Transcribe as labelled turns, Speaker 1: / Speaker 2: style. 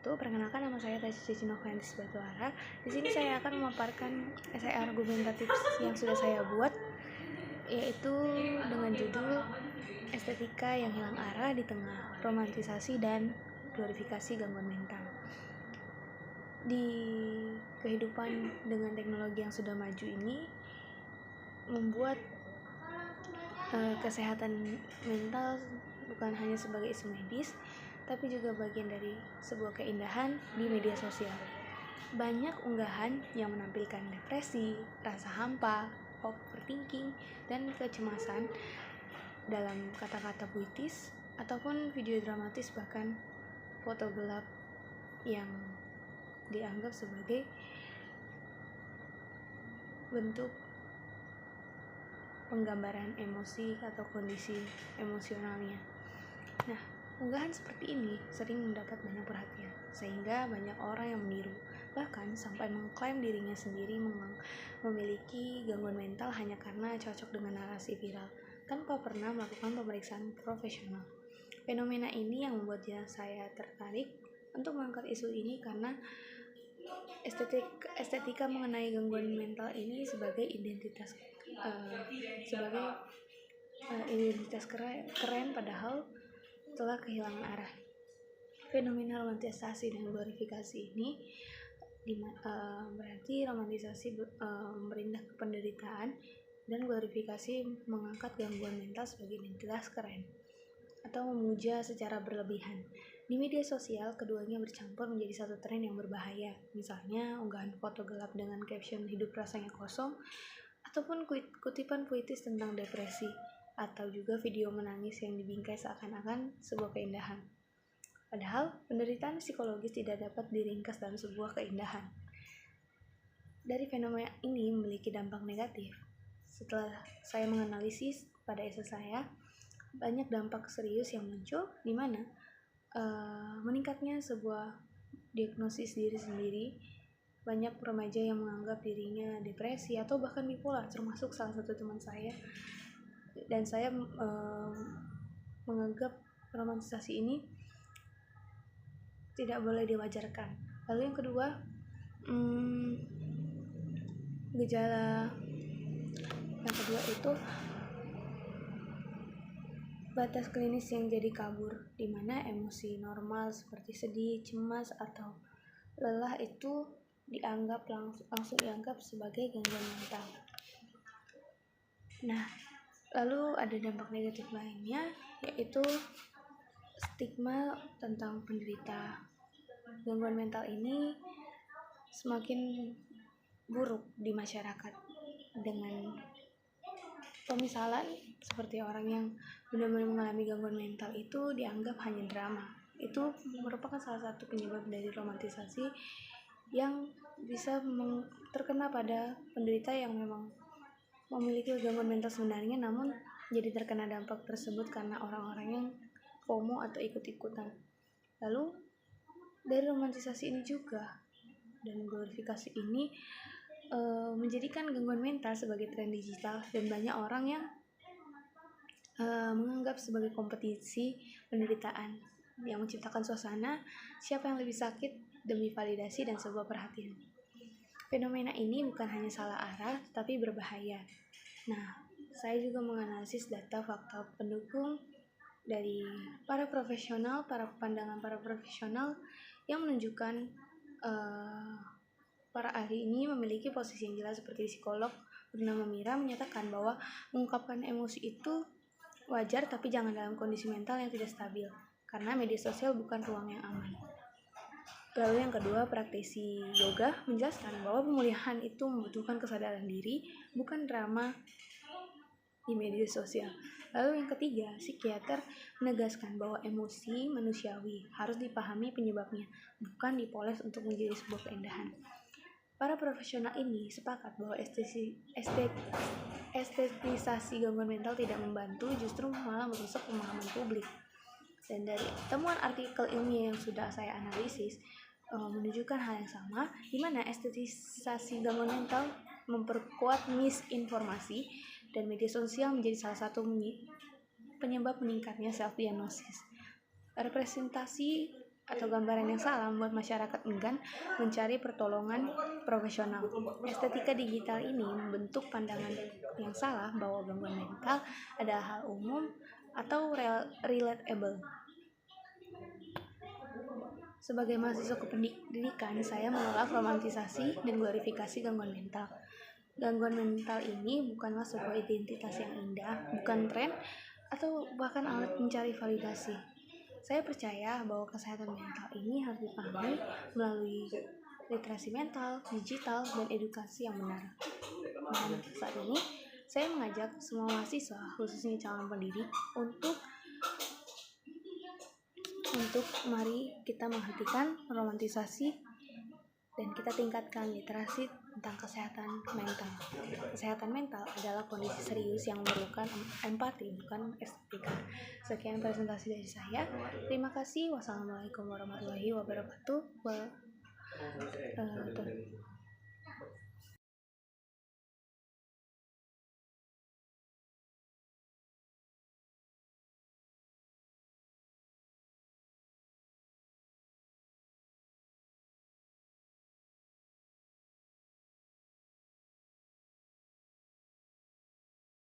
Speaker 1: wabarakatuh. Perkenalkan, nama saya Cici Novantis Batuara. Di sini saya akan memaparkan esai argumentatif yang sudah saya buat, yaitu dengan judul Estetika yang Hilang Arah di Tengah Romantisasi dan Glorifikasi Gangguan Mental. Di kehidupan dengan teknologi yang sudah maju ini membuat kesehatan mental bukan hanya sebagai isu medis, tapi juga bagian dari sebuah keindahan di media sosial. Banyak unggahan yang menampilkan depresi, rasa hampa, overthinking, dan kecemasan dalam kata-kata puitis ataupun video dramatis, bahkan foto gelap yang dianggap sebagai bentuk penggambaran emosi atau kondisi emosionalnya. Nah, unggahan seperti ini sering mendapat banyak perhatian, sehingga banyak orang yang meniru, bahkan sampai mengklaim dirinya sendiri memiliki gangguan mental hanya karena cocok dengan narasi viral, tanpa pernah melakukan pemeriksaan profesional. Fenomena ini yang membuat saya tertarik untuk mengangkat isu ini karena estetika mengenai gangguan mental ini sebagai identitas keren padahal telah kehilangan arah. Fenomena romantisasi dan glorifikasi ini berarti romantisasi merindah penderitaan dan glorifikasi mengangkat gangguan mental sebagai identitas keren atau memuja secara berlebihan. Di media sosial, keduanya bercampur menjadi satu tren yang berbahaya. Misalnya, unggahan foto gelap dengan caption hidup rasanya kosong, ataupun kutipan puitis tentang depresi, atau juga video menangis yang dibingkai seakan-akan sebuah keindahan. Padahal, penderitaan psikologis tidak dapat diringkas dalam sebuah keindahan. Dari fenomena ini memiliki dampak negatif. Setelah saya menganalisis pada esai saya, banyak dampak serius yang muncul, di mana meningkatnya sebuah diagnosis diri sendiri. Banyak remaja yang menganggap dirinya depresi atau bahkan bipolar, termasuk salah satu teman saya. Dan saya menganggap romantisasi ini tidak boleh diwajarkan. Lalu yang kedua, gejala yang kedua itu batas klinis yang jadi kabur, di mana emosi normal seperti sedih, cemas, atau lelah itu dianggap langsung dianggap sebagai gangguan mental. Nah, lalu ada dampak negatif lainnya, yaitu stigma tentang penderita gangguan mental ini semakin buruk di masyarakat, dengan pemisalan seperti orang yang benar-benar mengalami gangguan mental itu dianggap hanya drama. Itu merupakan salah satu penyebab dari romantisasi yang bisa terkena pada penderita yang memang memiliki gangguan mental sebenarnya, namun jadi terkena dampak tersebut karena orang-orang yang FOMO atau ikut-ikutan. Lalu dari romantisasi ini juga dan glorifikasi ini menjadikan gangguan mental sebagai tren digital, dan banyak orang yang menganggap sebagai kompetisi penderitaan yang menciptakan suasana siapa yang lebih sakit demi validasi dan sebuah perhatian. Fenomena ini bukan hanya salah arah, tapi berbahaya. Nah, saya juga menganalisis data fakta pendukung dari pandangan para profesional yang menunjukkan para ahli ini memiliki posisi yang jelas. Seperti psikolog bernama Mira menyatakan bahwa mengungkapkan emosi itu wajar, tapi jangan dalam kondisi mental yang tidak stabil, karena media sosial bukan ruang yang aman. Lalu yang kedua, praktisi yoga menjelaskan bahwa pemulihan itu membutuhkan kesadaran diri, bukan drama di media sosial. Lalu yang ketiga, psikiater menegaskan bahwa emosi manusiawi harus dipahami penyebabnya, bukan dipoles untuk menjadi sebuah keindahan. Para profesional ini sepakat bahwa estetisasi gangguan mental tidak membantu, justru malah merusak pemahaman publik. Dan dari temuan artikel ilmiah yang sudah saya analisis menunjukkan hal yang sama, di mana estetisasi gangguan mental memperkuat misinformasi, dan media sosial menjadi salah satu penyebab meningkatnya self-diagnosis. Representasi atau gambaran yang salah membuat masyarakat enggan mencari pertolongan profesional. Estetika digital ini membentuk pandangan yang salah bahwa gangguan mental adalah hal umum atau relatable. Sebagai mahasiswa kependidikan, saya menolak romantisasi dan glorifikasi gangguan mental. Gangguan mental ini bukanlah sebuah identitas yang indah, bukan tren, atau bahkan alat mencari validasi. Saya percaya bahwa kesehatan mental ini harus dipahami melalui literasi mental, digital, dan edukasi yang benar. Dan saat ini, saya mengajak semua mahasiswa, khususnya calon pendidik, untuk mari kita menghentikan romantisasi dan kita tingkatkan literasi tentang kesehatan mental. Kesehatan mental adalah kondisi serius yang memerlukan empati, bukan estetika. Sekian presentasi dari saya. Terima kasih. Wassalamualaikum warahmatullahi wabarakatuh.